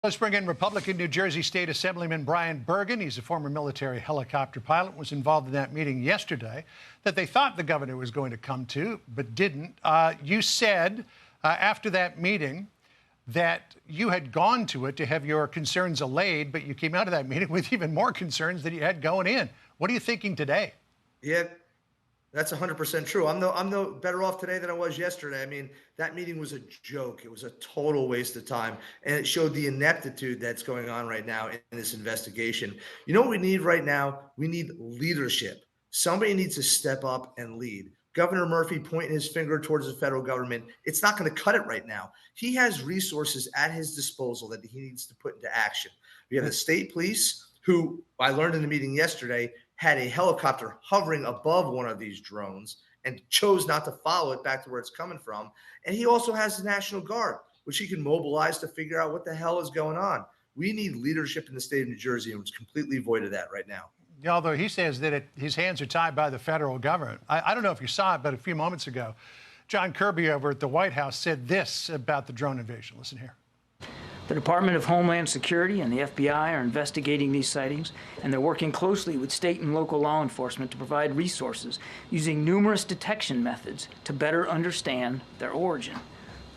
Let's bring in Republican New Jersey State Assemblyman Brian Bergen. He's a former military helicopter pilot, was involved in that meeting yesterday that they thought the governor was going to come to, but didn't. You said after that meeting that you had gone to it to have your concerns allayed, but you came out of that meeting with even more concerns than you had going in. What are you thinking today? Yeah, that's 100% true. I'm no better off today than I was yesterday. I mean, that meeting was a joke. It was a total waste of time, and it showed the ineptitude that's going on right now in this investigation. You know what we need right now? We need leadership. Somebody needs to step up and lead. Governor Murphy pointing his finger towards the federal government. It's not going to cut it right now. He has resources at his disposal that he needs to put into action. We have the state police, who I learned in the meeting yesterday had a helicopter hovering above one of these drones and chose not to follow it back to where it's coming from. And he also has the National Guard, which he can mobilize to figure out what the hell is going on. We need leadership in the state of New Jersey, and it's completely void of that right now. Although he says that his hands are tied by the federal government. I don't know if you saw it, but a few moments ago, John Kirby over at the White House said this about the drone invasion. Listen here. The Department of Homeland Security and the FBI are investigating these sightings, and they're working closely with state and local law enforcement to provide resources using numerous detection methods to better understand their origin.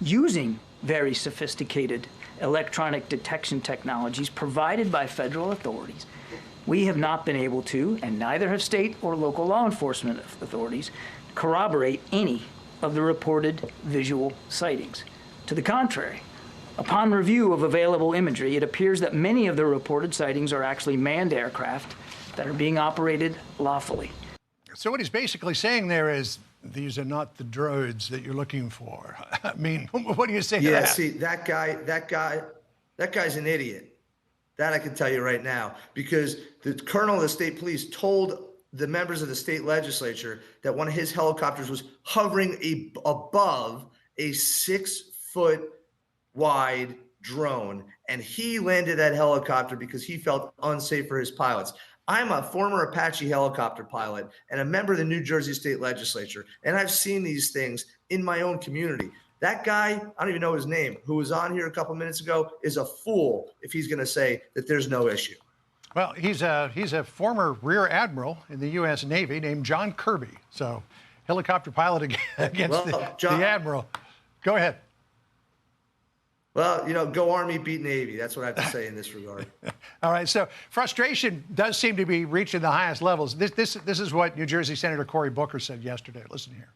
Using very sophisticated electronic detection technologies provided by federal authorities, we have not been able to, and neither have state or local law enforcement authorities, corroborate any of the reported visual sightings. To the contrary, upon review of available imagery, it appears that many of the reported sightings are actually manned aircraft that are being operated lawfully. So what he's basically saying there is, these are not the droids that you're looking for. I mean, what do you say to that? Yeah, see, that guy's an idiot. That I can tell you right now, because the colonel of the state police told the members of the state legislature that one of his helicopters was hovering above a 6-foot wide drone, and he landed that helicopter because he felt unsafe for his pilots. I'm a former Apache helicopter pilot and a member of the New Jersey State Legislature, and I've seen these things in my own community. That guy, I don't even know his name, who was on here a couple minutes ago, is a fool if he's going to say that there's no issue. Well, he's a former rear admiral in the U.S. Navy named John Kirby. So, helicopter pilot against the admiral. Go ahead. Well, you know, go Army, beat Navy. That's what I have to say in this regard. All right. So frustration does seem to be reaching the highest levels. This is what New Jersey Senator Cory Booker said yesterday. Listen here.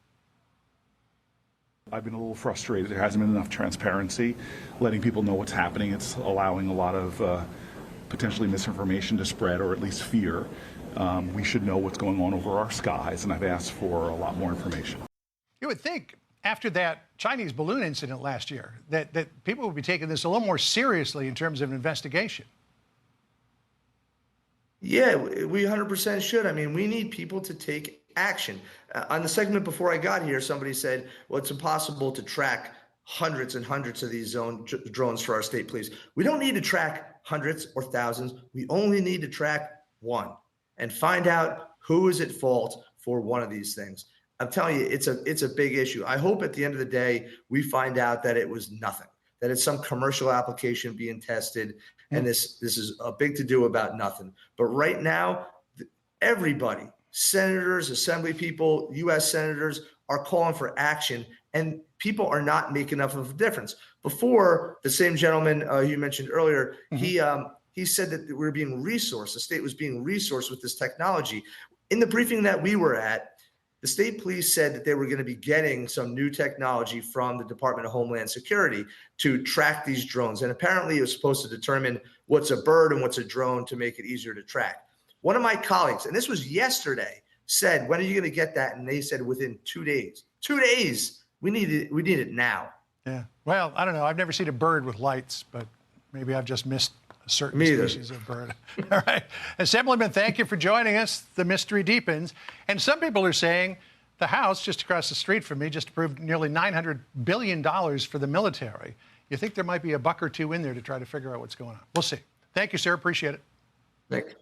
I've been a little frustrated. There hasn't been enough transparency, letting people know what's happening. It's allowing a lot of potentially misinformation to spread, or at least fear. We should know what's going on over our skies, and I've asked for a lot more information. You would think after that Chinese balloon incident last year that people would be taking this a little more seriously in terms of investigation. Yeah, we 100% should. I mean, we need people to take action. On the segment before I got here, somebody said, well, it's impossible to track hundreds and hundreds of these drones for our state police. We don't need to track hundreds or thousands. We only need to track one and find out who is at fault for one of these things. I'm telling you, it's a big issue. I hope at the end of the day, we find out that it was nothing, that it's some commercial application being tested, and this is a big to-do about nothing. But right now, everybody, senators, assembly people, U.S. senators, are calling for action, and people are not making enough of a difference. Before, the same gentleman you mentioned earlier, he said that we were being resourced, the state was being resourced with this technology. In the briefing that we were at, the state police said that they were going to be getting some new technology from the Department of Homeland Security to track these drones. And apparently it was supposed to determine what's a bird and what's a drone to make it easier to track. One of my colleagues, and this was yesterday, said, when are you going to get that? And they said within 2 days. 2 days. We need it now. Yeah. Well, I don't know. I've never seen a bird with lights, but maybe I've just missed a certain species of bird. All right. Assemblyman, thank you for joining us. The mystery deepens. And some people are saying the House, just across the street from me, just approved nearly $900 billion for the military. You think there might be a buck or two in there to try to figure out what's going on? We'll see. Thank you, sir. Appreciate it. Thank you.